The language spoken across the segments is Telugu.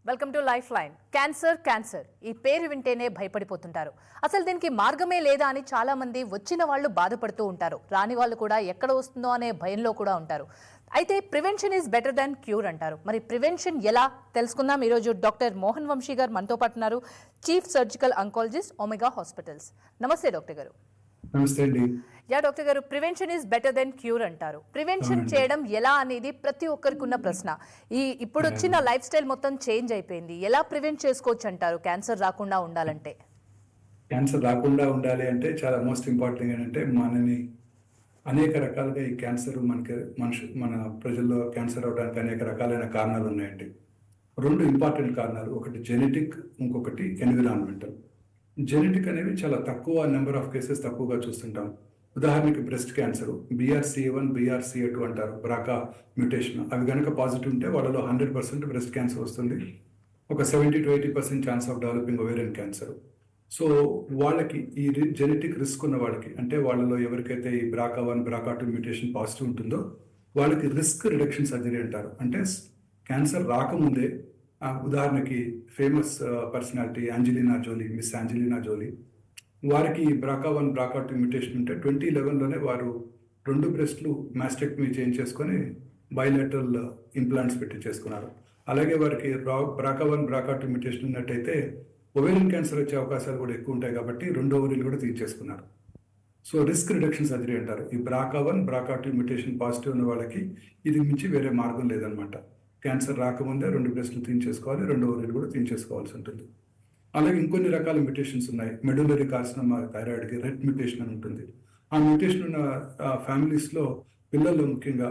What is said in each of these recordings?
Welcome to life line. Cancer ఈ పేరు వింటేనే భయపడిపోతుంటారు. అసలు దీనికి మార్గమే లేదా అని చాలా మంది వచ్చిన వాళ్ళు బాధపడుతూ ఉంటారు. రాని వాళ్ళు కూడా ఎక్కడ వస్తుందో అనే భయంలో కూడా ఉంటారు. అయితే prevention is better than cure అంటారు. మరి ప్రివెన్షన్ ఎలా తెలుసుకుందాం. ఈరోజు డాక్టర్ మోహన్ వంశీ గారు మనతో పాటు ఉన్నారు, chief surgical oncologist, Omega hospitals. నమస్తే డాక్టర్ గారు. నమస్తే అండి. యా డాక్టర్ గారు, prevention is better than cure అంటారు. ప్రివెన్షన్ చేయడం ఎలా అనేది ప్రతి ఒక్కరికి ఉన్న ప్రశ్న. ఇప్పుడు వచ్చిన లైఫ్ స్టైల్ మొత్తం చేంజ్ అయిపోయింది. ఎలా ప్రివెంట్ చేసుకోవచ్చు అంటారు క్యాన్సర్ రాకుండా ఉండాలంటే? క్యాన్సర్ రాకుండా ఉండాలి అంటే చాలా మోస్ట్ ఇంపార్టెంట్ ఏంటంటే మనని అనేక రకాలుగా ఈ క్యాన్సర్ మన ప్రజల్లో క్యాన్సర్ అవడానికి అనేక రకాలైన కారణాలు ఉన్నాయండి. రెండు ఇంపార్టెంట్ కారణాలు, ఒకటి జెనెటిక్, ఇంకొకటి ఎన్విరాన్మెంటల్. జెనెటిక్ అనేవి చాలా తక్కువ నెంబర్ ఆఫ్ కేసెస్ తక్కువగా చూస్తుంటాం. ఉదాహరణకి బ్రెస్ట్ క్యాన్సర్ BRCA1 BRCA2 అంటారు, బ్రాకా మ్యూటేషన్. అవి కనుక పాజిటివ్ ఉంటే వాళ్ళలో 100% బ్రెస్ట్ క్యాన్సర్ వస్తుంది. ఒక 70 to 80% chance of developing ovarian cancer. So వాళ్ళకి ఈ జెనెటిక్ రిస్క్ ఉన్న వాళ్ళకి, అంటే వాళ్ళలో ఎవరికైతే ఈ BRCA1 BRCA2 మ్యూటేషన్ పాజిటివ్ ఉంటుందో వాళ్ళకి రిస్క్ రిడక్షన్ సర్జరీ అంటారు. అంటే క్యాన్సర్ రాకముందే, ఉదాహరణకి ఫేమస్ పర్సనాలిటీ మిస్ యాంజెలినా జోలీ, వారికి BRCA1 BRCA2 మ్యూటేషన్ ఉంటే 2011లోనే వారు 2 బ్రెస్ట్లు మాస్టెక్టమీ చేయించేసుకొని బైలేటరల్ ఇంప్లాంట్స్ పెట్టి చేసుకున్నారు. అలాగే వారికి BRCA1 BRCA2 మ్యూటేషన్ ఉన్నట్టయితే ఓవేరియన్ క్యాన్సర్ వచ్చే అవకాశాలు కూడా ఎక్కువ ఉంటాయి కాబట్టి 2 ఓవరీలు కూడా తీయించేసుకున్నారు. సో రిస్క్ రిడక్షన్ సర్జరీ అంటారు. ఈ BRCA1 BRCA2 మ్యూటేషన్ పాజిటివ్ ఉన్న వాళ్ళకి ఇది మించి వేరే మార్గం లేదనమాట. క్యాన్సర్ రాకముందే 2 బ్రెస్ట్లు తీయించేసుకోవాలి, 2 ఓవరీలు కూడా తీయించేసుకోవాల్సి ఉంటుంది. అలాగే ఇంకొన్ని రకాల మ్యూటేషన్స్ ఉన్నాయి. మెడులరీ కార్సినోమా థైరాయిడ్కి రెట్ మ్యూటేషన్ అని ఉంటుంది. ఆ మ్యూటేషన్ ఉన్న ఫ్యామిలీస్లో పిల్లల్లో ముఖ్యంగా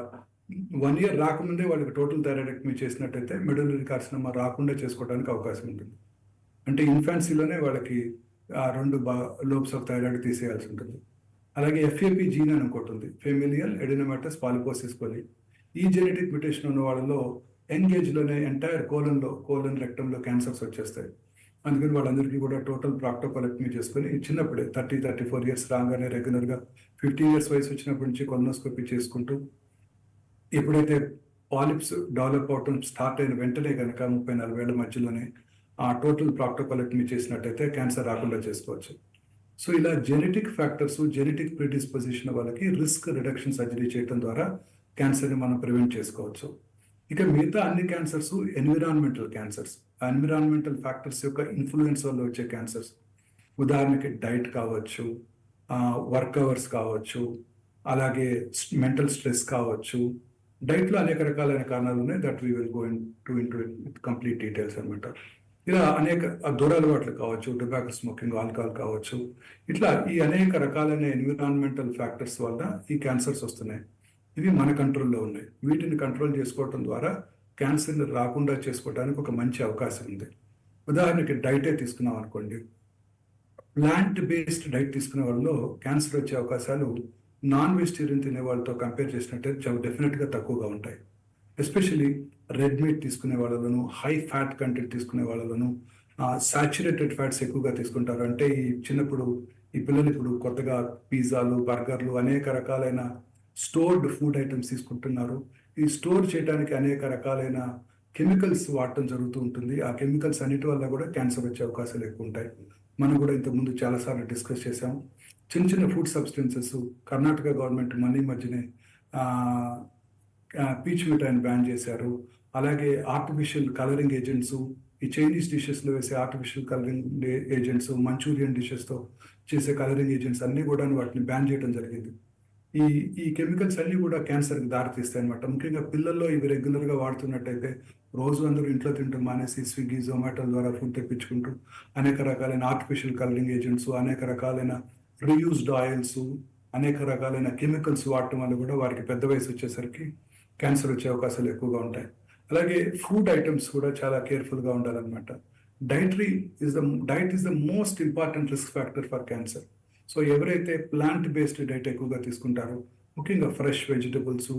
1 year రాకముందే వాళ్ళకి టోటల్ థైరాయిడెక్టమీ చేసినట్టయితే మెడులరీ కార్సినోమా రాకుండా చేసుకోవడానికి అవకాశం ఉంటుంది. అంటే ఇన్ఫాన్సీలోనే వాళ్ళకి 2 లోబ్స్ ఆఫ్ థైరాయిడ్ తీసేయాల్సి ఉంటుంది. అలాగే FAP జీన్ అని ఒకటి ఉంది, ఫెమిలియల్ ఎడినోమాటస్ పాలిపోసిస్ కోలి. ఈ జెనెటిక్ మ్యూటేషన్ ఉన్న వాళ్ళలో యంగ్ ఏజ్లోనే ఎంటైర్ కోలన్ రెక్టంలో క్యాన్సర్స్ వచ్చేస్తాయి. అందుకని వాళ్ళందరికీ కూడా టోటల్ ప్రాక్టోకోలెక్టమీ చేసుకుని చిన్నప్పుడే 34 years రాగానే రెగ్యులర్గా 15 years వయసు వచ్చినప్పటి నుంచి కొలనోస్కోపీ చేసుకుంటూ, ఎప్పుడైతే పాలిప్స్ డెవలప్ అవటం స్టార్ట్ అయిన వెంటనే కనుక 30-40 ఏళ్ల మధ్యలోనే ఆ టోటల్ ప్రాక్టోకోలెక్టమీ చేసినట్టయితే క్యాన్సర్ రాకుండా చేసుకోవచ్చు. సో ఇలా జెనెటిక్ ఫ్యాక్టర్స్, జెనెటిక్ ప్రిడిస్పోజిషన్ వాళ్ళకి రిస్క్ రిడక్షన్ సర్జరీ చేయడం ద్వారా క్యాన్సర్ని మనం ప్రివెంట్ చేసుకోవచ్చు. ఇక మిగతా అన్ని cancers environmental cancers. Environmental factors యొక్క ఇన్ఫ్లుయెన్స్ వల్ల వచ్చే క్యాన్సర్స్, ఉదాహరణకి డైట్ కావచ్చు, వర్క్ అవర్స్ కావచ్చు, అలాగే మెంటల్ స్ట్రెస్ కావచ్చు. డైట్లో అనేక రకాలైన కారణాలు ఉన్నాయి, that we will go into complete details అనమాట. ఇలా అనేక దురలవాట్లు కావచ్చు, టొబాకో స్మోకింగ్, ఆల్కహాల్ కావచ్చు. ఇట్లా ఈ అనేక రకాలైన ఎన్విరాన్మెంటల్ ఫ్యాక్టర్స్ వల్ల ఈ క్యాన్సర్స్ వస్తున్నాయి. ఇవి మన కంట్రోల్లో ఉన్నాయి. వీటిని కంట్రోల్ చేసుకోవటం ద్వారా క్యాన్సర్ని రాకుండా చేసుకోవడానికి ఒక మంచి అవకాశం ఉంది. ఉదాహరణకి డైటే తీసుకున్నాం అనుకోండి, ప్లాంట్ బేస్డ్ డైట్ తీసుకునే వాళ్ళలో క్యాన్సర్ వచ్చే అవకాశాలు నాన్ వెజిటేరియన్ తినే వాళ్ళతో కంపేర్ చేసినట్టయితే చాలా డెఫినెట్గా తక్కువగా ఉంటాయి. ఎస్పెషలీ రెడ్ మీట్ తీసుకునే వాళ్ళలోను, హై ఫ్యాట్ కంటెంట్ తీసుకునే వాళ్ళలోను, సాచురేటెడ్ ఫ్యాట్స్ ఎక్కువగా తీసుకుంటారు. అంటే ఈ పిల్లలు ఇప్పుడు కొత్తగా పిజ్జాలు, బర్గర్లు, అనేక రకాలైన స్టోర్డ్ ఫుడ్ ఐటమ్స్ తీసుకుంటున్నారు. ఈ స్టోర్ చేయడానికి అనేక రకాలైన కెమికల్స్ వాడటం జరుగుతూ ఉంటుంది. ఆ కెమికల్స్ అన్నిటి వల్ల కూడా క్యాన్సర్ వచ్చే అవకాశాలు ఎక్కువ ఉంటాయి. మనం కూడా ఇంతకుముందు చాలాసార్లు డిస్కస్ చేసాం. చిన్న ఫుడ్ సబ్స్టెన్సెస్, కర్ణాటక గవర్నమెంట్ ఈ మధ్యనే పీచ్ మిఠాయిని బ్యాన్ చేశారు. అలాగే ఆర్టిఫిషియల్ కలరింగ్ ఏజెంట్స్, ఈ చైనీస్ డిషెస్లో వేసే ఆర్టిఫిషియల్ కలరింగ్ ఏజెంట్స్, మంచూరియన్ డిషెస్తో చేసే కలరింగ్ ఏజెంట్స్ అన్నీ కూడా వాటిని బ్యాన్ చేయడం జరిగింది. ఈ కెమికల్స్ అన్నీ కూడా క్యాన్సర్కి దారితీస్తాయి అనమాట. ముఖ్యంగా పిల్లల్లో ఇవి రెగ్యులర్గా వాడుతున్నట్టయితే, రోజు అందరూ ఇంట్లో తింటూ మానేసి స్విగ్గీ, జొమాటో ద్వారా ఫుడ్ తెప్పించుకుంటూ అనేక రకాలైన ఆర్టిఫిషియల్ కలరింగ్ ఏజెంట్స్, అనేక రకాలైన రీయూజ్డ్ ఆయిల్స్, అనేక రకాలైన కెమికల్స్ వాడటం వల్ల కూడా వారికి పెద్ద వయసు వచ్చేసరికి క్యాన్సర్ వచ్చే అవకాశాలు ఎక్కువగా ఉంటాయి. అలాగే ఫుడ్ ఐటమ్స్ కూడా చాలా కేర్ఫుల్గా ఉండాలన్నమాట. Diet is the most important risk factor for cancer. So ఎవరైతే ప్లాంట్ బేస్డ్ డైట్ ఎక్కువగా తీసుకుంటారో, ముఖ్యంగా fresh vegetables,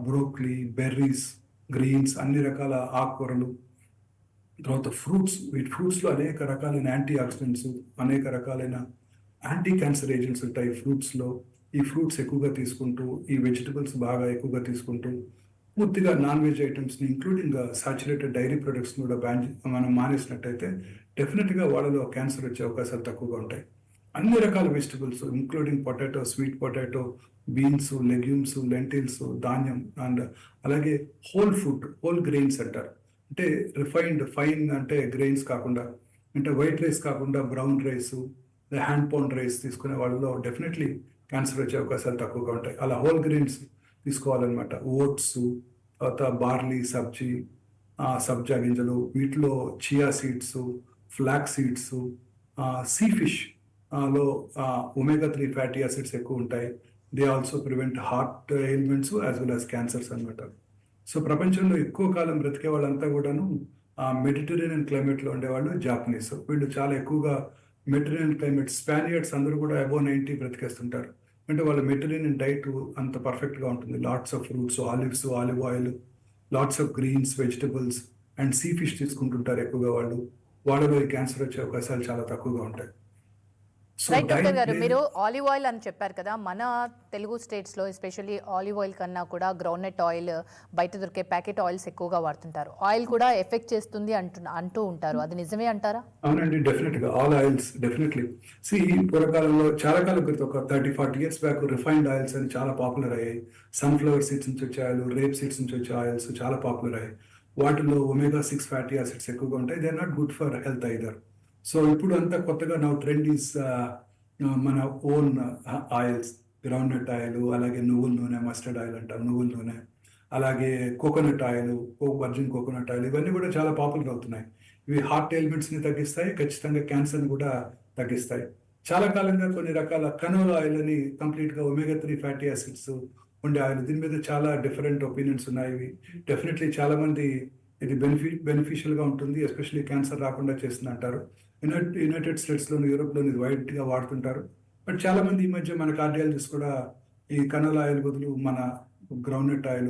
broccoli, berries, greens, అన్ని రకాల ఆకుకూరలు, తర్వాత ఫ్రూట్స్. వీటి ఫ్రూట్స్లో అనేక రకాలైన యాంటీ ఆక్సిడెంట్స్, అనేక రకాలైన యాంటీ క్యాన్సర్ ఏజెంట్స్ ఉంటాయి ఫ్రూట్స్లో. ఈ ఫ్రూట్స్ ఎక్కువగా తీసుకుంటూ, ఈ వెజిటబుల్స్ బాగా ఎక్కువగా తీసుకుంటూ, పూర్తిగా నాన్ వెజ్ ఐటమ్స్ని ఇంక్లూడింగ్ సాచురేటెడ్ డైరీ ప్రొడక్ట్స్ని కూడా మనం మానేసినట్టయితే డెఫినెట్గా వాళ్ళలో క్యాన్సర్ వచ్చే అవకాశాలు తక్కువగా ఉంటాయి. అన్ని రకాల vegetables including potato, sweet potato, beans, legumes, lentils, ధాన్యం అండ్ అలాగే హోల్ ఫుడ్, హోల్ గ్రెయిన్స్ అంటారు. అంటే రిఫైన్డ్ ఫైన్ అంటే గ్రెయిన్స్ కాకుండా, అంటే వైట్ రైస్ కాకుండా brown rice, hand pound rice తీసుకునే వాళ్ళలో డెఫినెట్లీ క్యాన్సర్ వచ్చే అవకాశాలు తక్కువగా ఉంటాయి. అలా హోల్ గ్రెయిన్స్ తీసుకోవాలన్నమాట. ఓట్స్, తర్వాత బార్లీ, సబ్జా గింజలు, వీటిలో chia seeds, flax seeds, sea fish లో ఒమేగా 3 ఫ్యాటీ యాసిడ్స్ ఎక్కువ ఉంటాయి. They also prevent heart ailments as well as cancers అనమాట. సో ప్రపంచంలో ఎక్కువ కాలం బ్రతికే వాళ్ళంతా కూడాను మెడిటరేనియన్ క్లైమేట్లో ఉండేవాళ్ళు జాపనీస్. వీళ్ళు చాలా ఎక్కువగా మెడిటరేనియన్ క్లైమేట్, స్పానియర్డ్స్ అందరూ కూడా అబోవ్ 90 బ్రతికేస్తుంటారు. అంటే వాళ్ళ మెడిటరేనియన్ డైట్ అంత పర్ఫెక్ట్గా ఉంటుంది. Lots of fruits, olives, olive oil, lots of greens, vegetables and sea fish తీసుకుంటుంటారు ఎక్కువగా వాళ్ళు. వాళ్ళలో ఈ క్యాన్సర్ వచ్చే అవకాశాలు చాలా తక్కువగా ఉంటాయి. సో రైట్ డాక్టర్ గారు, డైట్ మీరు ఆలివ్ ఆయిల్ అని చెప్పారు కదా. మన తెలుగు స్టేట్స్లో ఎస్పెషల్లీ ఆలివ్ ఆయిల్ కన్నా కూడా గ్రౌండ్నట్ ఆయిల్, బయట దొరికే ప్యాకెట్ ఆయిల్స్ ఎక్కువగా వాడుతుంటారు. ఆయిల్ కూడా ఎఫెక్ట్ చేస్తుంది అంటూ ఉంటారు. అది నిజమే అంటారా? అవునండి, డెఫినెట్గా ఆల్ ఆయిల్స్ డెఫినెట్లీ. పూర్వకాలంలో చాలా కాలం క్రితం, ఒక 30-40 ఇయర్స్ బ్యాక్, రిఫైన్డ్ ఆయిల్స్ అని చాలా పాపులర్ అయ్యాయి. సన్ఫ్లవర్ సీడ్స్ నుంచి వచ్చే ఆయిల్, రేప్ సీడ్స్ నుంచి వచ్చే ఆయిల్స్ చాలా పాపులర్ అయ్యాయి. వాటిలో ఒమేగా 6 ఫ్యాటీ యాసిడ్స్ ఎక్కువగా ఉంటాయి. They are not good for health either. So ఇప్పుడు అంతా కొత్తగా ట్రెండ్ ఈస్ మన ఓన్ ఆయిల్స్, గ్రౌండ్నట్ ఆయిల్, అలాగే నువ్వుల నూనె, మస్టర్డ్ ఆయిల్ అంటాం, నువ్వుల నూనె, అలాగే coconut oil, virgin coconut oil, ఇవన్నీ కూడా చాలా పాపులర్ అవుతున్నాయి. ఇవి హార్ట్ ఎయిల్మెంట్స్ని తగ్గిస్తాయి, ఖచ్చితంగా క్యాన్సర్ని కూడా తగ్గిస్తాయి. చాలా కాలంగా కొన్ని రకాల కనోలా ఆయిల్ అని కంప్లీట్గా ఒమేగా 3 ఫ్యాటీ యాసిడ్స్ ఉండే ఆయిల్, దీని మీద చాలా డిఫరెంట్ ఒపీనియన్స్ ఉన్నాయి. ఇవి డెఫినెట్లీ చాలా మంది ఇది బెనిఫిషియల్గా ఉంటుంది, ఎస్పెషల్లీ క్యాన్సర్ రాకుండా చేస్తుంది అంటారు. యునైటెడ్ స్టేట్స్లోను, యూరోప్లోను ఇది వైడ్గా వాడుతుంటారు. బట్ చాలా మంది ఈ మధ్య మన కార్డియాలజిస్ట్ కూడా ఈ కనోలా ఆయిల్ బదులు మన groundnut oil,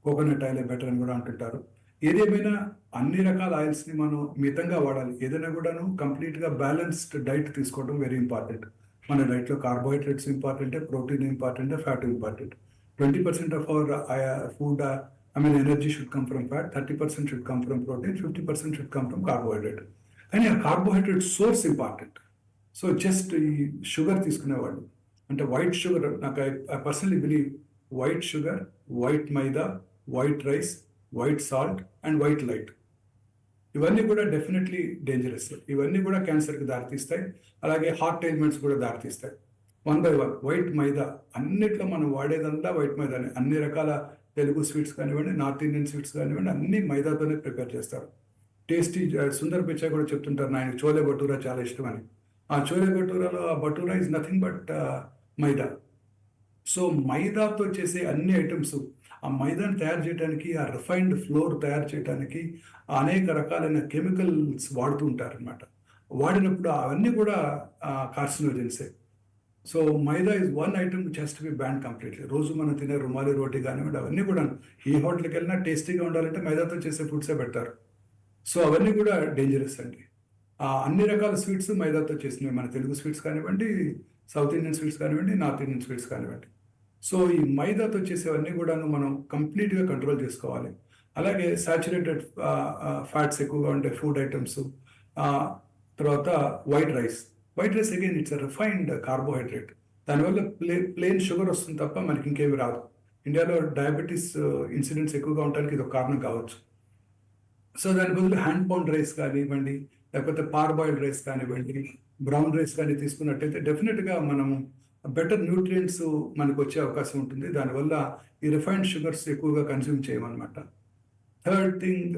coconut oil better అని కూడా అంటుంటారు. ఏదేమైనా అన్ని రకాల ఆయిల్స్ని మనం మితంగా వాడాలి. ఏదైనా కూడాను కంప్లీట్గా బ్యాలెన్స్డ్ డైట్ తీసుకోవడం వెరీ ఇంపార్టెంట్. మన డైట్లో కార్బోహైడ్రేట్స్ ఇంపార్టెంటే, ప్రోటీన్ ఇంపార్టెంటే, fat important. 20% of our food, energy should come from fat, 30% should come from protein, 50% should come from carbohydrate. కానీ ఆ carbohydrate source important. So just ఈ షుగర్ తీసుకునేవాళ్ళు, అంటే వైట్ షుగర్, నాకు I personally believe white sugar, white maida, white rice, white salt and white light, ఇవన్నీ కూడా డెఫినెట్లీ డేంజరస్. ఇవన్నీ కూడా క్యాన్సర్కి దారితీస్తాయి, అలాగే హార్ట్ ఎయిల్మెంట్స్ కూడా దారితీస్తాయి. 1 by 1 వైట్ మైదా, అన్నిట్లో మనం వాడేదంతా వైట్ మైదానే. అన్ని రకాల తెలుగు స్వీట్స్ కానివ్వండి, నార్త్ ఇండియన్ స్వీట్స్ కానివ్వండి, అన్ని మైదాతోనే ప్రిపేర్ చేస్తారు. టేస్టీ సుందర్ పిచ్చా కూడా చెప్తుంటారు, ఆయన చోలే భటూరా చాలా ఇష్టం అని. ఆ చోలే భటూరాలో ఆ bhatura is nothing but maida. So మైదాతో చేసే అన్ని ఐటమ్స్, ఆ మైదాని తయారు చేయడానికి, ఆ రిఫైన్డ్ ఫ్లోర్ తయారు చేయడానికి అనేక రకాలైన కెమికల్స్ వాడుతూ ఉంటారు అనమాట. వాడినప్పుడు అవన్నీ కూడా కార్సినోజెన్సే. So maida is one item which has to be ban completely. రోజు మనం తినే రుమాలి రోటీ కానివ్వండి, అవన్నీ కూడా ఏ హోటల్కి వెళ్ళినా టేస్టీగా ఉండాలంటే మైదాతో చేసే ఫుడ్సే పెడతారు. సో అవన్నీ కూడా డేంజరస్ అండి. అన్ని రకాల స్వీట్స్ మైదాతో చేసినవి, మన తెలుగు స్వీట్స్ కానివ్వండి, సౌత్ ఇండియన్ స్వీట్స్ కానివ్వండి, నార్త్ ఇండియన్ స్వీట్స్ కానివ్వండి. సో ఈ మైదాతో చేసేవన్నీ కూడాను మనం కంప్లీట్గా కంట్రోల్ చేసుకోవాలి. అలాగే సాచురేటెడ్ ఫ్యాట్స్ ఎక్కువగా ఉండే ఫుడ్ ఐటమ్స్, తర్వాత white rice again it's refined carbohydrate. దానివల్ల ప్లెయిన్ షుగర్ వస్తుంది తప్ప మనకి ఇంకేమి రాదు. ఇండియాలో డయాబెటీస్ ఇన్సిడెంట్స్ ఎక్కువగా ఉండడానికి ఇది ఒక కారణం కావచ్చు. సో దాని బదులు హ్యాండ్ పౌండ్ రైస్ కానివ్వండి, లేకపోతే పార్బాయిల్డ్ రైస్ కానివ్వండి, బ్రౌన్ రైస్ కానీ తీసుకున్నట్టయితే డెఫినెట్గా మనం బెటర్ న్యూట్రియంట్స్ మనకు వచ్చే అవకాశం ఉంటుంది. దానివల్ల ఈ రిఫైన్డ్ షుగర్స్ ఎక్కువగా కన్స్యూమ్ చేయమన్నమాట. Third thing,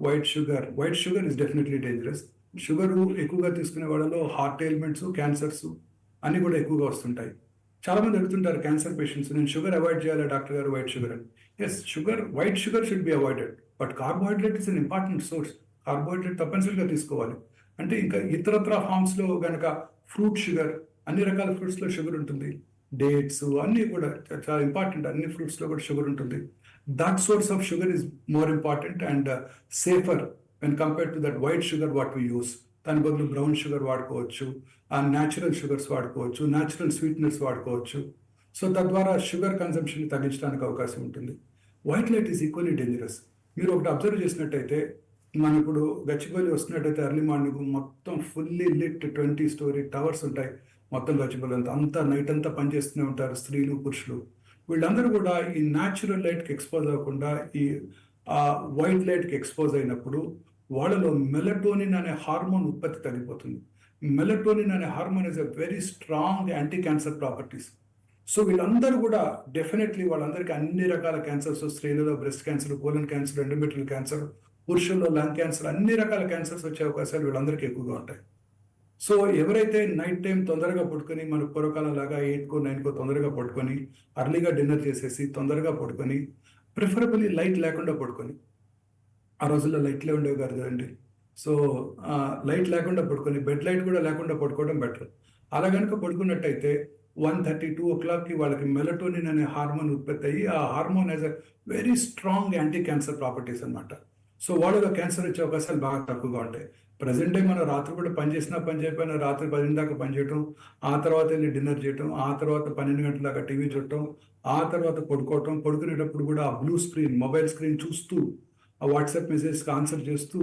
white sugar is definitely dangerous. Sugar ఎక్కువగా తీసుకునే వాళ్ళలో హార్ట్ ఎయిల్మెంట్స్, క్యాన్సర్స్ అన్నీ కూడా ఎక్కువగా వస్తుంటాయి. చాలామంది అడుగుతుంటారు క్యాన్సర్ పేషెంట్స్, నేను షుగర్ అవాయిడ్ చేయాలా డాక్టర్ గారు వైట్ షుగర్ అని. Yes, white sugar should be avoided, but carbohydrate is an important source. Carbohydrate తప్పనిసరిగా తీసుకోవాలి. అంటే ఇంకా ఇతరత్ర ఫార్మ్స్లో కనుక ఫ్రూట్ షుగర్, అన్ని రకాల ఫ్రూట్స్లో షుగర్ ఉంటుంది, డేట్స్ అన్నీ కూడా చాలా ఇంపార్టెంట్. అన్ని ఫ్రూట్స్లో కూడా షుగర్ ఉంటుంది. That source of sugar is more important and safer when compared to that white sugar what we use. దాని బదులు బ్రౌన్ షుగర్ వాడుకోవచ్చు, న్యాచురల్ షుగర్స్ వాడుకోవచ్చు, న్యాచురల్ స్వీట్నర్స్ వాడుకోవచ్చు. సో తద్వారా షుగర్ కన్సంప్షన్ తగ్గించడానికి అవకాశం ఉంటుంది. White light is equally dangerous. మీరు ఒకటి అబ్జర్వ్ చేసినట్టయితే, మనం ఇప్పుడు గచ్చిబౌలి వస్తున్నట్టయితే ఎర్లీ మార్నింగ్ మొత్తం ఫుల్లీ లిట్ 20 స్టోరీ టవర్స్ ఉంటాయి. మొత్తం గచ్చిబౌలి అంతా నైట్ అంతా పనిచేస్తూనే ఉంటారు స్త్రీలు, పురుషులు. వీళ్ళందరూ కూడా ఈ న్యాచురల్ లైట్కి ఎక్స్పోజ్ అవ్వకుండా ఈ వైట్ లైట్కి ఎక్స్పోజ్ అయినప్పుడు వాళ్ళలో మెలటోనిన్ అనే హార్మోన్ ఉత్పత్తి తగ్గిపోతుంది. మెలటోనిన్ అనే hormone is a very strong anti cancer properties. So వీళ్ళందరూ కూడా డెఫినెట్లీ వాళ్ళందరికీ అన్ని రకాల క్యాన్సర్స్, స్త్రీలలో breast cancer, colon cancer, endometrial cancer, పురుషుల్లో లంగ్ క్యాన్సర్, అన్ని రకాల క్యాన్సర్స్ వచ్చే అవకాశాలు వీళ్ళందరికీ ఎక్కువగా ఉంటాయి. సో ఎవరైతే నైట్ టైం తొందరగా పడుకొని, మన పూర్వకాలం లాగా 8కో 9కో తొందరగా పడుకొని, అర్లీగా డిన్నర్ చేసేసి తొందరగా పడుకొని, ప్రిఫరబుల్లీ లైట్ లేకుండా పడుకొని, ఆ రోజుల్లో లైట్లే ఉండేవి కాదు కదండి. సో లైట్ లేకుండా పడుకొని, బెడ్ లైట్ కూడా లేకుండా పడుకోవడం బెటర్. అలా కనుక పడుకున్నట్టయితే 1:30, 2 o'clockకి వాళ్ళకి మెలటోనిన్ అనే హార్మోన్ ఉత్పత్తి అయ్యి, ఆ hormone has a very strong anti cancer properties అనమాట. సో వాళ్ళలో క్యాన్సర్ వచ్చే అవకాశాలు బాగా తక్కువగా ఉంటాయి. ప్రజెంట్ డే మనం రాత్రి కూడా పని చేసినా పని చేయకపోయినా రాత్రి 10 దాకా పని చేయటం, ఆ తర్వాత వెళ్ళి డిన్నర్ చేయటం, ఆ తర్వాత 12 గంటల దాకా టీవీ చూడటం, ఆ తర్వాత పడుకోవటం, పడుకునేటప్పుడు కూడా ఆ బ్లూ స్క్రీన్, మొబైల్ స్క్రీన్ చూస్తూ, ఆ వాట్సాప్ మెసేజ్కి ఆన్సర్ చేస్తూ,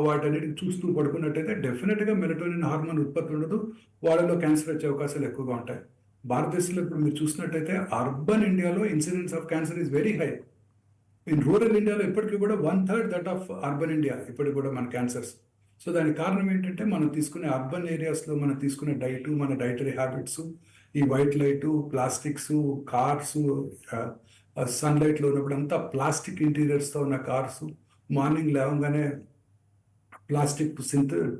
వాటన్నిటికి చూస్తూ పడుకున్నట్టయితే డెఫినెట్గా మెలటోనిన్ హార్మోన్ ఉత్పత్తి ఉండదు. వాళ్ళలో క్యాన్సర్ వచ్చే అవకాశాలు ఎక్కువగా ఉంటాయి. భారతదేశంలో ఇప్పుడు మీరు చూసినట్టయితే అర్బన్ ఇండియాలో incidence of cancer is very high. In rural ఇండియాలో ఇప్పటికీ కూడా 1/3 దట్ ఆఫ్ అర్బన్ ఇండియా ఇప్పటికి కూడా మన క్యాన్సర్స్. సో దానికి కారణం ఏంటంటే మనం తీసుకునే అర్బన్ ఏరియాస్లో మనం తీసుకునే డైటు, మన డైటరీ హ్యాబిట్స్, ఈ వైట్ లైటు, ప్లాస్టిక్స్, కార్స్, సన్లైట్లో ఉన్నప్పుడు అంతా ప్లాస్టిక్ ఇంటీరియర్స్తో ఉన్న కార్స్, మార్నింగ్ లేవగానే plastic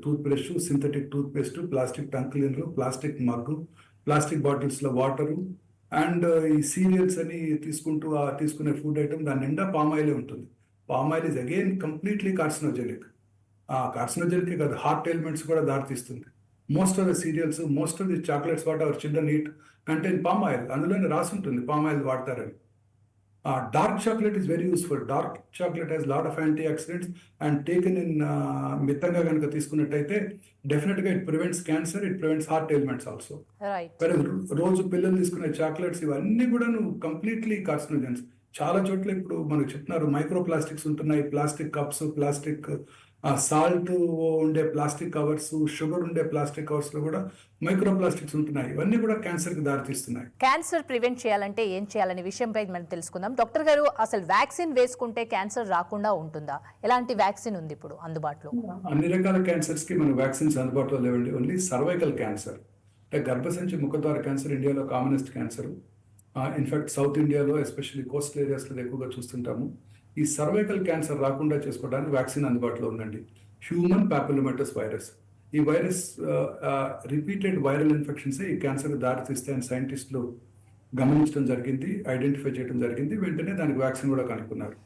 toothbrush, synthetic toothpaste, plastic tongue cleaner, plastic mug, plastic బాటిల్స్లో వాటరు, అండ్ ఈ సీరియల్స్ అని తీసుకుంటూ తీసుకునే ఫుడ్ ఐటమ్ దాని నిండా పామ్ ఆయిలే ఉంటుంది. Palm oil is again completely carcinogenic. Carcinogenic కాదు, హార్ట్ ఎలిమెంట్స్ కూడా దారితీస్తుంది. Most of the cereals, most of the chocolates what our children eat contain palm oil. అందులోనే రాసి ఉంటుంది పామ్ ఆయిల్ వాడతారని. Dark chocolate is very useful. Dark chocolate has lot of antioxidants and taken in మితంగా కనుక తీసుకున్నట్టయితే డెఫినెట్గా it prevents cancer, it prevents heart ailments also. రోజు పిల్లలు తీసుకునే చాక్లెట్స్ ఇవన్నీ కూడా కంప్లీట్లీ కార్సినోజెన్స్. చాలా చోట్ల ఇప్పుడు మనకు చెప్తున్నారు మైక్రో ప్లాస్టిక్స్ ఉంటున్నాయి. ప్లాస్టిక్ కప్స్, ప్లాస్టిక్ సాల్ట్ ఉండే ప్లాస్టిక్ కవర్స్, షుగర్ ఉండే ప్లాస్టిక్ కవర్స్ లో కూడా మైక్రో ప్లాస్టిక్స్ ఉంటున్నాయి. ఇవన్నీ కూడా క్యాన్సర్ కి దారితీస్తున్నాయి. క్యాన్సర్ ప్రివెంట్ చేయాలంటే ఏం చేయాలనే విషయంపై మనం తెలుసుకుందాం. డాక్టర్ గారు, అసలు వ్యాక్సిన్ వేసుకుంటే క్యాన్సర్ రాకుండా ఉంటుందా? ఎలాంటి వ్యాక్సిన్ ఉంది ఇప్పుడు అందుబాటులో? అన్ని రకాల క్యాన్సర్స్ కి మన వ్యాక్సిన్స్ అందుబాటులో లేవండి. ఓన్లీ సర్వైకల్ క్యాన్సర్ అంటే గర్భసంచి ముఖద్వార క్యాన్సర్ ఇండియాలో కామనెస్ట్ క్యాన్సర్. ఇన్ఫాక్ట్ సౌత్ ఇండియాలో ఎస్పెషల్లీ కోస్టల్ ఏరియాస్లో ఎక్కువగా చూస్తుంటాము. ఈ సర్వైకల్ క్యాన్సర్ రాకుండా చేసుకోవడానికి వ్యాక్సిన్ అందుబాటులో ఉందండి. Human papillomatous virus. ఈ వైరస్ రిపీటెడ్ వైరల్ ఇన్ఫెక్షన్సే ఈ క్యాన్సర్ దారితీస్తాయని సైంటిస్టులు గమనించడం జరిగింది, ఐడెంటిఫై చేయడం జరిగింది. వెంటనే దానికి వ్యాక్సిన్ కూడా కనుక్కున్నారు.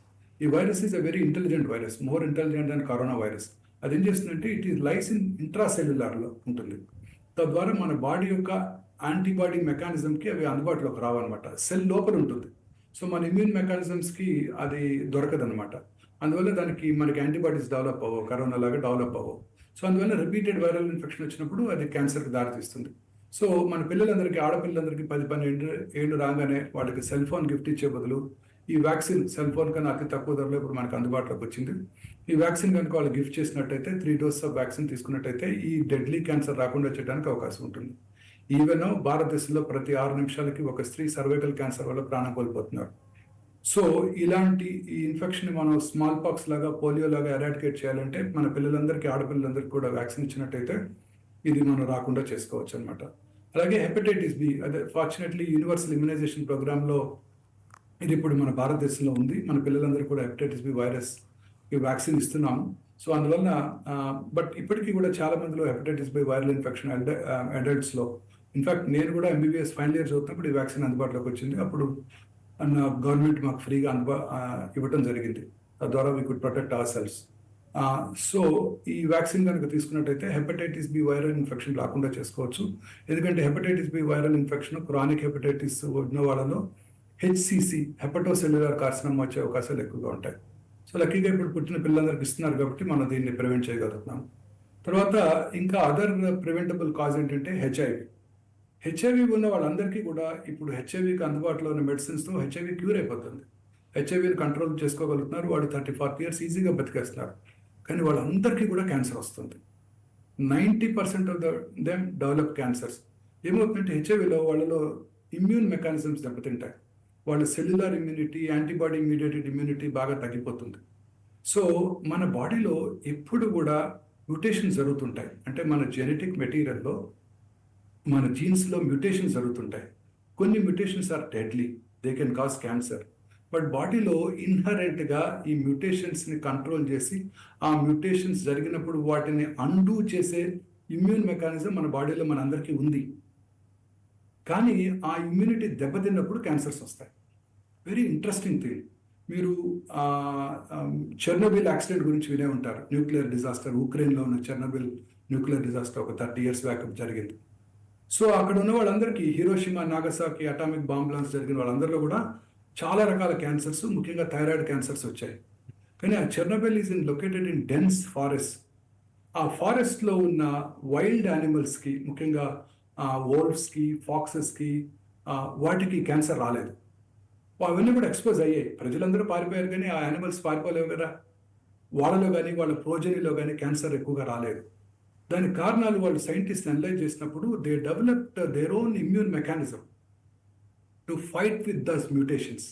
ఈ virus is a very intelligent virus, more intelligent than corona virus. అది ఏం చేస్తుందంటే ఇట్ ఈస్ లైస్ ఇన్ ఇంట్రాసెల్యులర్లో ఉంటుంది. తద్వారా మన బాడీ యొక్క యాంటీబాడీ మెకానిజంకి అవి అందుబాటులోకి రావన్నమాట. సెల్ లోపల ఉంటుంది. సో మన ఇమ్యూన్ మెకానిజమ్స్కి అది దొరకదనమాట. అందువల్ల దానికి మనకి యాంటీబాడీస్ డెవలప్ అవ్వవు, కరోనా లాగా డెవలప్ అవ్వవు. సో అందువల్ల రిపీటెడ్ వైరల్ ఇన్ఫెక్షన్ వచ్చినప్పుడు అది క్యాన్సర్కి దారితీస్తుంది. సో మన పిల్లలందరికీ, ఆడపిల్లలందరికీ 10-12 ఏళ్ళు రాగానే వాళ్ళకి సెల్ ఫోన్ గిఫ్ట్ ఇచ్చే బదులు ఈ వ్యాక్సిన్ సెల్ ఫోన్ కన్నా అతి తక్కువ ధరలో ఇప్పుడు మనకు అందుబాటులోకి వచ్చింది. ఈ వ్యాక్సిన్ కనుక వాళ్ళు గిఫ్ట్ చేసినట్టయితే 3 doses ఆఫ్ వ్యాక్సిన్ తీసుకున్నట్టయితే ఈ డెడ్లీ క్యాన్సర్ రాకుండా చేయడానికి అవకాశం ఉంటుంది. ఈవెన్ భారతదేశంలో ప్రతి 6 నిమిషాలకి ఒక స్త్రీ సర్వైకల్ క్యాన్సర్ వల్ల ప్రాణం కోల్పోతున్నారు. సో ఇలాంటి ఈ ఇన్ఫెక్షన్ మనం స్మాల్ పాక్స్ లాగా, పోలియో లాగా ఎరాడికేట్ చేయాలంటే మన పిల్లలందరికీ, ఆడపిల్లలందరికీ కూడా వ్యాక్సిన్ ఇచ్చినట్టయితే ఇది మనం రాకుండా చేసుకోవచ్చు అనమాట. అలాగే హెపటైటిస్ బి, అదే ఫార్చునేట్లీ యూనివర్సల్ ఇమ్యునైజేషన్ ప్రోగ్రాంలో ఇది ఇప్పుడు మన భారతదేశంలో ఉంది. మన పిల్లలందరూ కూడా హెపటైటిస్ బి వైరస్ వ్యాక్సిన్ ఇస్తున్నాము. సో అందువల్ల బట్ ఇప్పటికీ కూడా చాలా మందిలో హెపటైటిస్ బి వైరల్ ఇన్ఫెక్షన్ అడల్ట్స్లో. ఇన్ఫాక్ట్ నేను కూడా MBBS ఫైనల్ ఇయర్ చదువుతున్నప్పుడు ఈ వ్యాక్సిన్ అందుబాటులోకి వచ్చింది. అప్పుడు గవర్నమెంట్ మాకు ఫ్రీగా ఇవ్వటం జరిగింది. తద్వారా we could protect our cells. So ఈ వ్యాక్సిన్ కనుక తీసుకున్నట్టయితే హెపటైటిస్ బి వైరల్ ఇన్ఫెక్షన్ రాకుండా చేసుకోవచ్చు. ఎందుకంటే hepatitis B viral infection, chronic hepatitis ఉన్న వాళ్ళలో HCC, హెపటోసెల్యులర్ కార్సినోమా వచ్చే అవకాశాలు ఎక్కువగా ఉంటాయి. సో లక్కీగా ఇప్పుడు పుట్టిన పిల్లలందరికీ ఇస్తున్నారు కాబట్టి మనం దీన్ని ప్రివెంట్ చేయగలుగుతున్నాం. తర్వాత ఇంకా అదర్ ప్రివెంటబుల్ కాజ్ ఏంటంటే హెచ్ఐవి ఉన్న వాళ్ళందరికీ కూడా ఇప్పుడు హెచ్ఐవికి అందుబాటులో ఉన్న మెడిసిన్స్తో హెచ్ఐవి క్యూర్ అయిపోతుంది. హెచ్ఐవిని కంట్రోల్ చేసుకోగలుగుతున్నారు, వాళ్ళు 30-40 ఇయర్స్ ఈజీగా బతికేస్తున్నారు. కానీ వాళ్ళందరికీ కూడా క్యాన్సర్ వస్తుంది. 90% ఆఫ్ దెమ్ డెవలప్ క్యాన్సర్స్. ఏమవుతుందంటే హెచ్ఐవిలో వాళ్ళలో ఇమ్యూన్ మెకానిజమ్స్ దెబ్బతింటాయి. వాళ్ళ cellular immunity, antibody mediated immunity బాగా తగ్గిపోతుంది. సో మన బాడీలో ఎప్పుడు కూడా మ్యూటేషన్స్ జరుగుతుంటాయి. అంటే మన జెనెటిక్ మెటీరియల్లో, మన జీన్స్లో మ్యూటేషన్స్ జరుగుతుంటాయి. కొన్ని mutations are deadly, they can cause cancer. But బాడీలో ఇన్హరెంట్గా ఈ మ్యూటేషన్స్ని కంట్రోల్ చేసి, ఆ మ్యూటేషన్స్ జరిగినప్పుడు వాటిని అండూ చేసే ఇమ్యూన్ మెకానిజం మన బాడీలో మనందరికీ ఉంది. కానీ ఆ ఇమ్యూనిటీ దెబ్బతిన్నప్పుడు క్యాన్సర్స్ వస్తాయి. Very interesting thing. మీరు చెర్నోబిల్ యాక్సిడెంట్ గురించి వినే ఉంటారు. న్యూక్లియర్ డిజాస్టర్, ఉక్రెయిన్లో ఉన్న చెర్నోబిల్ న్యూక్లియర్ డిజాస్టర్ ఒక 30 years బ్యాక్ జరిగింది. సో అక్కడ ఉన్న వాళ్ళందరికీ, Hiroshima, Nagasaki atomic bomb blast జరిగిన వాళ్ళందరిలో కూడా చాలా రకాల క్యాన్సర్స్, ముఖ్యంగా థైరాయిడ్ క్యాన్సర్స్ వచ్చాయి. కానీ ఆ Chernobyl is located in dense forest. ఆ ఫారెస్ట్లో ఉన్న వైల్డ్ యానిమల్స్కి, ముఖ్యంగా వోల్ఫ్స్కి, ఫాక్సెస్కి, వాటికి క్యాన్సర్ రాలేదు. అవన్నీ కూడా ఎక్స్పోజ్ అయ్యాయి. ప్రజలందరూ పారిపోయారు కానీ ఆ యానిమల్స్ పారిపోలేవు కదా. వాళ్ళలో కానీ వాళ్ళ ప్రోజనీలో కానీ క్యాన్సర్ ఎక్కువగా రాలేదు. దానికి కారణాలు వాళ్ళు సైంటిస్ట్ అనలైజ్ చేసినప్పుడు they developed their own immune mechanism to fight with these mutations.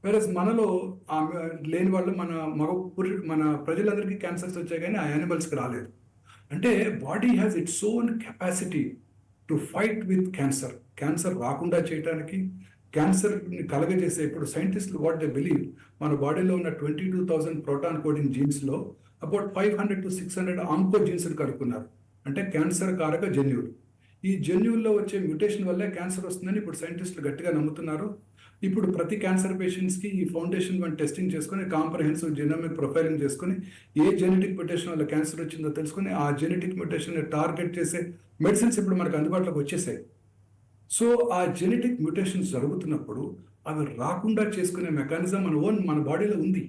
Various మనలో లేని వాళ్ళు, మన ప్రజలందరికీ క్యాన్సర్స్ వచ్చాయి కానీ ఆ యానిమల్స్కి రాలేదు. అంటే body has its own capacity to fight with cancer. Cancer రాకుండా చేయడానికి, క్యాన్సర్ని కలగజేసే, ఇప్పుడు సైంటిస్టులు వాట్ దే బిలీవ్, మన బాడీలో ఉన్న 22,000 ప్రోటాన్ కోడింగ్ జీన్స్లో అబౌట్ 500 to 600 ఆంకో జీన్స్ని కనుక్కున్నారు. అంటే క్యాన్సర్ కారక జన్యువులు. ఈ జన్యువుల్లో వచ్చే మ్యూటేషన్ వల్లే క్యాన్సర్ వస్తుందని ఇప్పుడు సైంటిస్టులు గట్టిగా నమ్ముతున్నారు. ఇప్పుడు ప్రతి క్యాన్సర్ పేషెంట్స్కి ఈ ఫౌండేషన్ వన్ టెస్టింగ్ చేసుకుని, కాంప్రహెన్సివ్ జెనోమిక్ ప్రొఫైలింగ్ చేసుకుని, ఏ జెనెటిక్ మ్యూటేషన్ వల్ల క్యాన్సర్ వచ్చిందో తెలుసుకుని, ఆ జెనెటిక్ మ్యూటేషన్ని టార్గెట్ చేసే మెడిసిన్స్ ఇప్పుడు మనకు అందుబాటులోకి వచ్చేసాయి. సో ఆ జెనెటిక్ మ్యూటేషన్స్ జరుగుతున్నప్పుడు అవి రాకుండా చేసుకునే మెకానిజం మన బాడీలో ఉంది.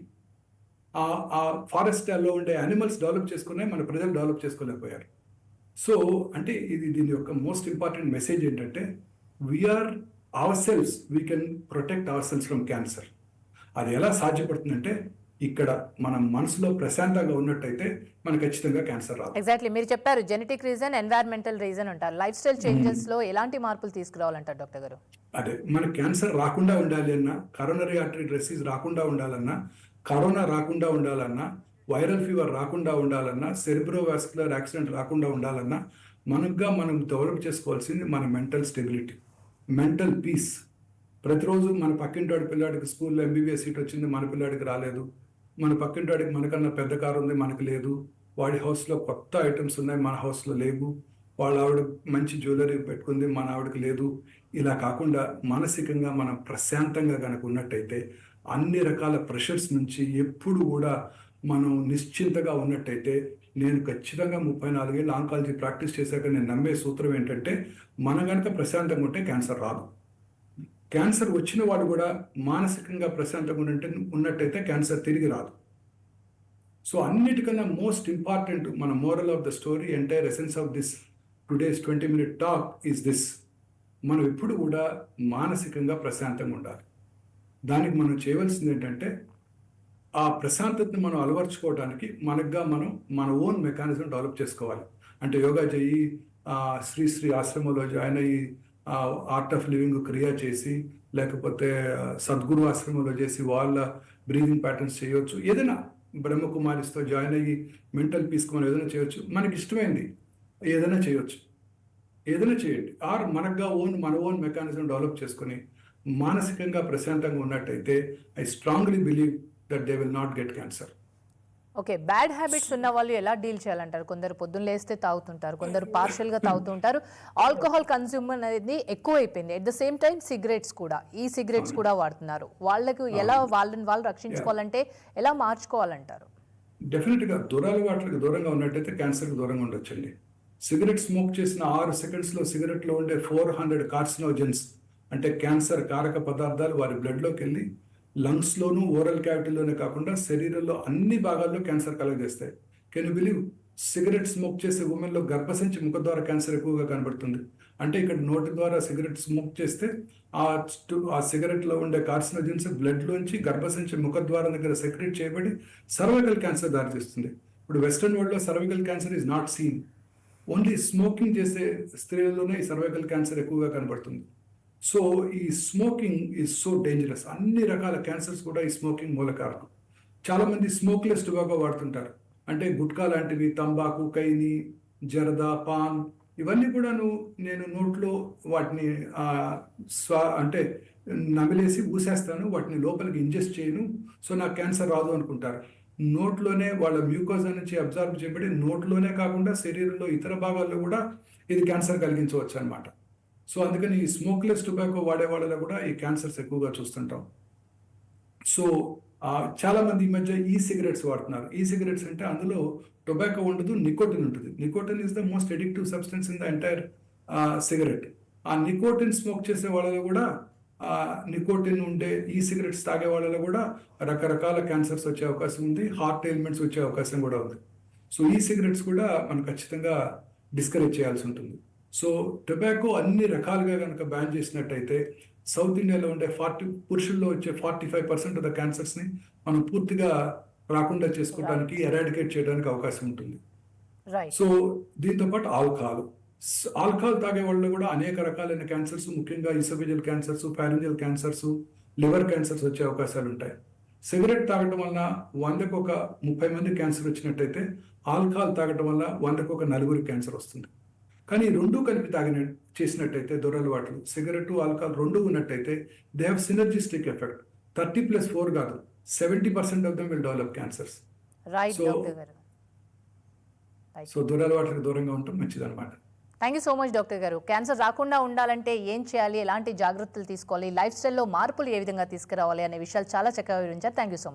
ఆ ఫారెస్ట్లో ఉండే యానిమల్స్ డెవలప్ చేసుకునే మన ప్రజలు డెవలప్ చేసుకోలేకపోయారు. సో అంటే దీని యొక్క మోస్ట్ ఇంపార్టెంట్ మెసేజ్ ఏంటంటే, we are our cells, we can protect our cells from cancer. అది ఎలా సాధ్యపడుతుందంటే, ఇక్కడ మనం మనసులో ప్రశాంతంగా ఉన్నట్టయితే మనకు ఖచ్చితంగా క్యాన్సర్ రాదు. ఎగ్జాక్ట్లీ, మీరు చెప్పారు జెనెటిక్ రీజన్, ఎన్వైరన్మెంటల్ రీజన్ అంటారు. లైఫ్ స్టైల్ చేంజెస్ లో ఎలాంటి మార్పులు తీసుకురావాలంటారు డాక్టర్ గారు? అదే, మన క్యాన్సర్ రాకుండా ఉండాలి అన్నా, కరోనరీ ఆర్టరీ డిసీజ్ రాకుండా ఉండాలన్నా, కరోనా రాకుండా ఉండాలన్నా, వైరల్ ఫీవర్ రాకుండా ఉండాలన్నా, సెరిబ్రోవాస్కులర్ యాక్సిడెంట్ రాకుండా ఉండాలన్నా, మనం డెవలప్ చేసుకోవాల్సింది మన మెంటల్ స్టెబిలిటీ, మెంటల్ పీస్. ప్రతిరోజు మన పక్కింటి పిల్లాడికి స్కూల్లో MBBS సీట్ వచ్చింది, మన పిల్లాడికి రాలేదు. మన పక్కింటి మనకన్నా పెద్ద కారు ఉంది, మనకు లేదు. వాడి హౌస్లో కొత్త ఐటమ్స్ ఉన్నాయి, మన హౌస్లో లేవు. వాళ్ళ ఆవిడ మంచి జ్యువెలరీ పెట్టుకుంది, మన ఆవిడకి లేదు. ఇలా కాకుండా మానసికంగా మనం ప్రశాంతంగా కనుక ఉన్నట్టయితే, అన్ని రకాల ప్రెషర్స్ నుంచి ఎప్పుడు కూడా మనం నిశ్చింతగా ఉన్నట్టయితే, నేను ఖచ్చితంగా 34 ఏళ్ళు ఆంకాలజీ ప్రాక్టీస్ చేశాక నేను నమ్మే సూత్రం ఏంటంటే, మనం కనుక ప్రశాంతంగా ఉంటే క్యాన్సర్ రాదు. క్యాన్సర్ వచ్చిన వాళ్ళు కూడా మానసికంగా ప్రశాంతంగా ఉన్నట్టయితే క్యాన్సర్ తిరిగి రాదు. సో అన్నిటికన్నా మోస్ట్ ఇంపార్టెంట్, మన moral of the story, entire essence of this today's 20-minute talk is this: మనం ఎప్పుడు కూడా మానసికంగా ప్రశాంతంగా ఉండాలి. దానికి మనం చేయవలసింది ఏంటంటే, ఆ ప్రశాంతతని మనం అలవర్చుకోవడానికి మనం మన ఓన్ మెకానిజం డెవలప్ చేసుకోవాలి. అంటే యోగా చేయి, శ్రీ ఆశ్రమంలో జాయిన్ అయ్యి ఆర్ట్ ఆఫ్ లివింగ్ క్రియ చేసి, లేకపోతే సద్గురు ఆశ్రమంలో చేసి వాళ్ళ బ్రీదింగ్ ప్యాటర్న్స్ చేయవచ్చు. ఏదైనా బ్రహ్మకుమారిస్తో జాయిన్ అయ్యి మెంటల్ పీస్కి మనం ఏదైనా చేయొచ్చు. మనకి ఇష్టమైంది ఏదైనా చేయొచ్చు, ఏదైనా చేయండి. ఆర్ మన ఓన్ మెకానిజం డెవలప్ చేసుకుని మానసికంగా ప్రశాంతంగా ఉన్నట్టయితే, I strongly believe that they will not get cancer. Okay, bad habits ఉన్న వాళ్ళు ఎలా డీల్ చేయాలంటారు? కొందరు పొద్దున్న లేస్తే తాగుతుంటారు, కొందరు పార్షియల్గా తాగుతుంటారు. ఆల్కహాల్ కన్జ్యూమ్ అనేది ఎక్కువ అయిపోయింది. At the same time cigarettes కూడా వాడుతున్నారు. వాళ్ళకు ఎలా వాళ్ళు రక్షించుకోవాలంటే ఎలా మార్చుకోవాలంటారు? డెఫినెట్గా దురలవాట్లకు దూరంగా ఉన్నట్టయితే క్యాన్సర్కి దూరంగా ఉండొచ్చండి. సిగరెట్ స్మోక్ చేసిన 6 secondsలో సిగరెట్లో ఉండే 400 కార్సినోజన్స్, అంటే క్యాన్సర్ కారక పదార్థాలు వారి బ్లడ్లోకి వెళ్ళి లంగ్స్లోనూ, ఓరల్ క్యావిటీలోనే కాకుండా శరీరంలో అన్ని భాగాల్లో క్యాన్సర్ కలగజేస్తాయి. Can you believe? Cigarette smoke చేసే ఉమెన్లో గర్భసంచి ముఖద్వార క్యాన్సర్ ఎక్కువగా కనబడుతుంది. అంటే ఇక్కడ నోటి ద్వారా సిగరెట్ స్మోక్ చేస్తే ఆ సిగరెట్లో ఉండే కార్సినోజన్స్ బ్లడ్లోంచి గర్భసంచి ముఖద్వారం దగ్గర సెక్రెట్ చేయబడి సర్వైకల్ క్యాన్సర్ దారితీస్తుంది. ఇప్పుడు వెస్ట్రన్ వరల్డ్లో cervical cancer is not seen. Only smoking చేసే స్త్రీలలోనే ఈ సర్వైకల్ క్యాన్సర్ ఎక్కువగా కనబడుతుంది. సో ఈ స్మోకింగ్ ఈజ్ సో డేంజరస్. అన్ని రకాల క్యాన్సర్స్ కూడా ఈ స్మోకింగ్ మూల కారణం. చాలామంది స్మోక్లెస్ టొబాకో వాడుతుంటారు. అంటే గుట్కా లాంటివి, తంబాకు, కైని, జరదా, పాన్ ఇవన్నీ కూడాను నేను నోట్లో వాటిని అంటే నమిలేసి ఊసేస్తాను, వాటిని లోపలికి ఇంజెస్ట్ చేయను, సో నాకు క్యాన్సర్ రాదు అనుకుంటారు. నోట్లోనే వాళ్ళ మ్యూకోజా నుంచి అబ్జర్వ్ చేయబడి నోట్లోనే కాకుండా శరీరంలో ఇతర భాగాల్లో కూడా ఇది క్యాన్సర్ కలిగించవచ్చు అనమాట. సో అందుకని ఈ స్మోక్లెస్ టొబాకో వాడే వాళ్ళలో కూడా ఈ క్యాన్సర్స్ ఎక్కువగా చూస్తుంటాం. సో చాలా మంది ఈ మధ్య ఈ సిగరెట్స్ వాడుతున్నారు. ఈ సిగరెట్స్ అంటే అందులో టొబాకో ఉండదు, నికోటిన్ ఉంటుంది. Nicotine is the most addictive substance in the entire cigarette. ఆ నికోటిన్ స్మోక్ చేసే వాళ్ళలో కూడా, నికోటిన్ ఉండే ఈ సిగరెట్స్ తాగే వాళ్ళలో కూడా రకరకాల క్యాన్సర్స్ వచ్చే అవకాశం ఉంది, హార్ట్ ఎయిల్మెంట్స్ వచ్చే అవకాశం కూడా ఉంది. సో ఈ సిగరెట్స్ కూడా మనం ఖచ్చితంగా డిస్కరేజ్ చేయాల్సి ఉంటుంది. సో టొబాకో అన్ని రకాలుగా కనుక బ్యాన్ చేసినట్టయితే సౌత్ ఇండియాలో ఉండే పురుషుల్లో వచ్చే 45% ఆఫ్ ద క్యాన్సర్స్ని మనం పూర్తిగా రాకుండా చేసుకోవడానికి, ఎరాడికేట్ చేయడానికి అవకాశం ఉంటుంది. సో దీంతో పాటు ఆల్కహాల్ తాగే వాళ్ళు కూడా అనేక రకాలైన క్యాన్సర్స్, ముఖ్యంగా oesophageal cancers, pharyngeal cancers, liver cancers వచ్చే అవకాశాలు ఉంటాయి. సిగరెట్ తాగడం వల్ల 100కు ఒక 30 మంది క్యాన్సర్ వచ్చినట్టయితే ఆల్కహాల్ తాగడం వల్ల 100కు ఒక 4 క్యాన్సర్ వస్తుంది. కానీ రెండు కలిపి చేసినట్టయితే దురలవాట్లు, సిగరెట్, ఆల్కహాల్ రెండు ఉన్నట్టయితే దే హ్యావ్ సినర్జిస్టిక్ ఎఫెక్ట్. 30+4 కాదు, 70% of them will develop cancers. So దురలవాట్లకు దూరంగా ఉండటం మంచిది అనమాట. Thank you so much doctor గారు. క్యాన్సర్ రాకుండా ఉండాలంటే ఏం చేయాలి, ఎలాంటి జాగ్రత్తలు తీసుకోవాలి, లైఫ్ స్టైల్లో మార్పులు ఏ విధంగా తీసుకురావాలి అనే విషయాలు చాలా చక్కగా వివరించారు. Thank you so much.